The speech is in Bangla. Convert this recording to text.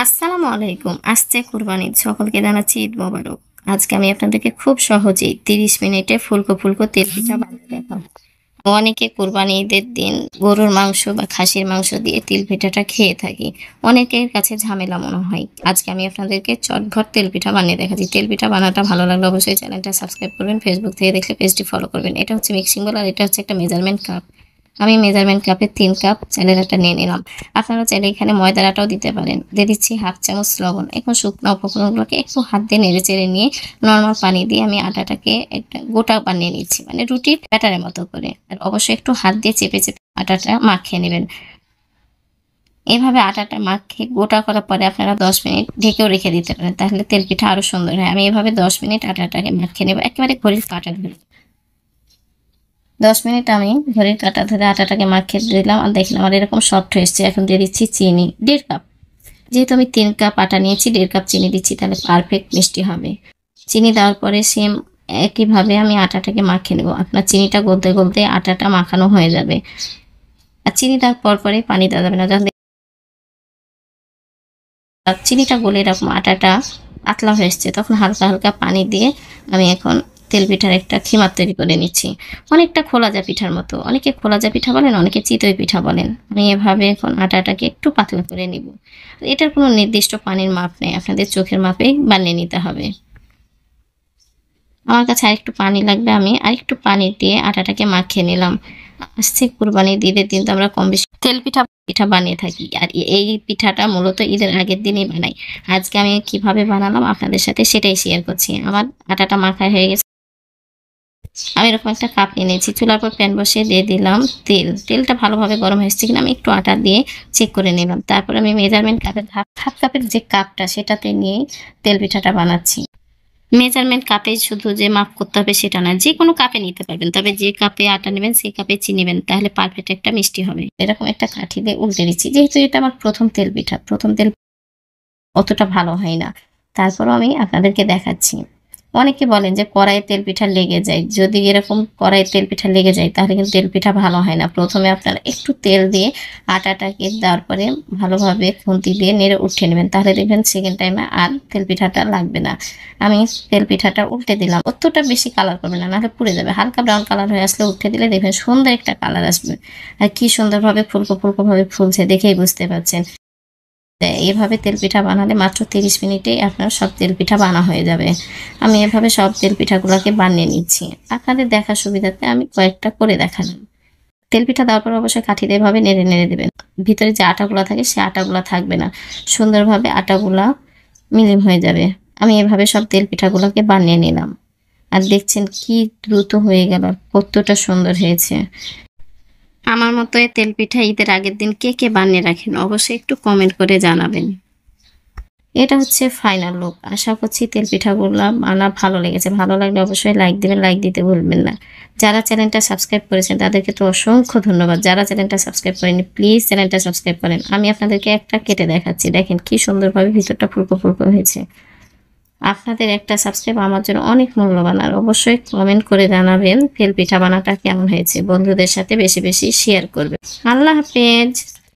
আসসালামু আলাইকুম। আসছে কুরবানি ঈদ। সকলকে জানাচ্ছি ঈদ মোবারক। আজকে আমি আপনাদেরকে খুব সহজেই ৩০ মিনিটে ফুলকো ফুলকো তেল পিঠা বানিয়ে দেখাবো। অনেকে কুরবানি ঈদের দিন গরুর মাংস বা খাসির মাংস দিয়ে তিল পিঠাটা খেয়ে থাকি। অনেকের কাছে ঝামেলা মনে হয়। আজকে আমি আপনাদেরকে চটভট তেল পিঠা বানিয়ে দেখাচ্ছি। তেল পিঠা বানাটা ভালো লাগলে অবশ্যই চ্যানেলটা সাবস্ক্রাইব করবেন। ফেসবুক থেকে দেখলে পেজটি ফলো করবেন। এটা হচ্ছে মিক্সিং বোল আর এটা হচ্ছে একটা মেজারমেন্ট কাপ। আমি মেজারমেন্ট কাপে ৩ কাপ চালের আটা নিয়ে নিলাম। আপনারা চাইলে এখানে ময়দার আটাও দিতে পারেন। দিয়ে দিচ্ছি 1/2 চামচ লবণ। এখন শুকনো উপকরণগুলোকে একটু হাত দিয়ে নেড়েচেড়ে নিয়ে নরমাল পানি দিয়ে আমি আটাটাকে একটা গোটা বানিয়ে নিচ্ছি। মানে রুটির ব্যাটারের মতো করে। আর অবশ্যই একটু হাত দিয়ে চেপে চেপে আটাটা মাখিয়ে নেবেন। এভাবে আটাটা মাখিয়ে গোটা করার পরে আপনারা 10 মিনিট ঢেকেও রেখে দিতে পারেন। তাহলে তেল পিঠা আরো সুন্দর হয়। আমি এভাবে 10 মিনিট আটাটাকে মাখিয়ে নেব। একেবারে ঘড়ির কাঁটা ধরে। 10 মিনিট আমি ঘড়ির কাঁটা ধরে আটাটাকে মাখিয়ে দিলাম আর দেখলাম আর এরকম সফট হয়েছে। এখন দিয়ে দিচ্ছি চিনি 1.5 কাপ। যেহেতু আমি 3 কাপ আটা নিয়েছি 1.5 কাপ চিনি দিচ্ছি, তাহলে পারফেক্ট মিষ্টি হবে। চিনি দেওয়ার পরে সেম একইভাবে আমি আটাটাকে মাখিয়ে নেব। আপনার চিনিটা গলতে গলতে আটাটা মাখানো হয়ে যাবে। আর চিনি দেওয়ার পরে পানি দেওয়া যাবে না। যখন চিনিটা গলে এরকম আটাটা পাতলা হয়ে এসছে, তখন হালকা হালকা পানি দিয়ে আমি এখন তেল পিঠার একটা খিমার তৈরি করে নিচ্ছি। অনেকটা খোলাজা পিঠার মতো। অনেকে খোলাজা পিঠা বলেন, অনেকে চিতই পিঠা বলেন। আমি এভাবে এখন আটাটাকে একটু পাতলা করে নিব। এটার কোনো নির্দিষ্ট পানির মাপ নেই, আপনাদের চোখের মাপেই বানিয়ে নিতে হবে। আমার কাছে আরেকটু পানি লাগবে, আমি আরেকটু পানি দিয়ে আটাটাকে মাখিয়ে নিলাম। আসছে কুরবানির ঈদের দিন তো আমরা কম বেশি তেল পিঠা বানিয়ে থাকি। আর এই পিঠাটা মূলত ঈদের আগের দিনই বানাই। আজকে আমি কিভাবে বানালাম আপনাদের সাথে সেটাই শেয়ার করছি। আমার আটাটা মাখা হয়ে গেছে। আমি এরকম একটা কাপ নিয়ে নিয়েছি। চুলার পর প্যান বসিয়ে দিয়ে দিলাম তেল। তেলটা ভালোভাবে গরম হয়েছে কিনা আমি একটু আটা দিয়ে চেক করে নিলাম। তারপর আমি মেজারমেন্ট কাপের হাফ কাপের যে কাপটা সেটাতে নিয়ে তেল পিঠাটা বানাচ্ছি। মেজারমেন্ট কাপে শুধু যে মাপ করতে হবে সেটা না, যে কোনো কাপে নিতে পারবেন। তবে যে কাপে আটা নেবেন সেই কাপে চিনি নেবেন, তাহলে পারফেক্ট একটা মিষ্টি হবে। এরকম একটা কাঠি দিয়ে উল্টে দিচ্ছি। যেহেতু এটা আমার প্রথম তেল পিঠা, প্রথম তেল অতটা ভালো হয় না। তারপরও আমি আপনাদেরকে দেখাচ্ছি। অনেকে বলেন যে কড়াইয়ে তেল পিঠা লেগে যায়। যদি এরকম কড়াইয়ে তেল পিঠা লেগে যায় তাহলে কিন্তু তেল পিঠা ভালো হয় না। প্রথমে আপনারা একটু তেল দিয়ে আটাটাকে দেওয়ার পরে ভালোভাবে খুন্তি দিয়ে নেড়ে উঠিয়ে নেবেন। তাহলে দেখবেন সেকেন্ড টাইমে আর তেল পিঠাটা লাগবে না। আমি তেল পিঠাটা উল্টে দিলাম। অতটা বেশি কালার করবে না, নাহলে পুড়ে যাবে। হালকা ব্রাউন কালার হয়ে আসলে উঠে দিলে দেখবেন সুন্দর একটা কালার আসবে। আর কি সুন্দরভাবে ফুলকো ফুলকো ভাবে ফুলছে দেখেই বুঝতে পারছেন। এভাবে তেল পিঠা বানালে মাত্র 30 মিনিটেই আপনার সব তেল পিঠা বানা হয়ে যাবে। আমি এভাবে সব তেল পিঠাগুলোকে বানিয়ে নিচ্ছি। আপনাদের দেখার সুবিধাতে আমি কয়েকটা করে দেখালাম। তেল পিঠা দেওয়ার পর অবশ্যই কাঠি দিয়ে এভাবে নেড়ে নেড়ে দেবেন। ভিতরে যে আটাগুলা থাকে সে আটাগুলা থাকবে না। সুন্দরভাবে আটাগুলা মিলিম হয়ে যাবে। আমি এভাবে সব তেল পিঠাগুলোকে বানিয়ে নিলাম। আর দেখছেন কি দ্রুত হয়ে গেল, কতটা সুন্দর হয়েছে। আমার মতো এই তেল পিঠা ঈদের আগের দিন কে কে বানিয়ে রাখেন অবশ্যই একটু কমেন্ট করে জানাবেন। এটা হচ্ছে ফাইনাল লুক। আশা করছি তেল পিঠাগুলো বানা ভালো লেগেছে। ভালো লাগলে অবশ্যই লাইক দিবেন, লাইক দিতে ভুলবেন না। যারা চ্যানেলটা সাবস্ক্রাইব করেছেন তাদেরকে তো অসংখ্য ধন্যবাদ। যারা চ্যানেলটা সাবস্ক্রাইব করেনি প্লিজ চ্যানেলটা সাবস্ক্রাইব করেন। আমি আপনাদেরকে একটা কেটে দেখাচ্ছি। দেখেন কি সুন্দরভাবে ভিতরটা ফুলকো ফুলকো হয়েছে। আপনাদের একটা সাবস্ক্রাইব আমার জন্য অনেক মূল্যবান। আর অবশ্যই কমেন্ট করে জানাবেন তেল পিঠা বানাটা কেমন হয়েছে। বন্ধুদের সাথে বেশি বেশি শেয়ার করবেন। আল্লাহ হাফেজ।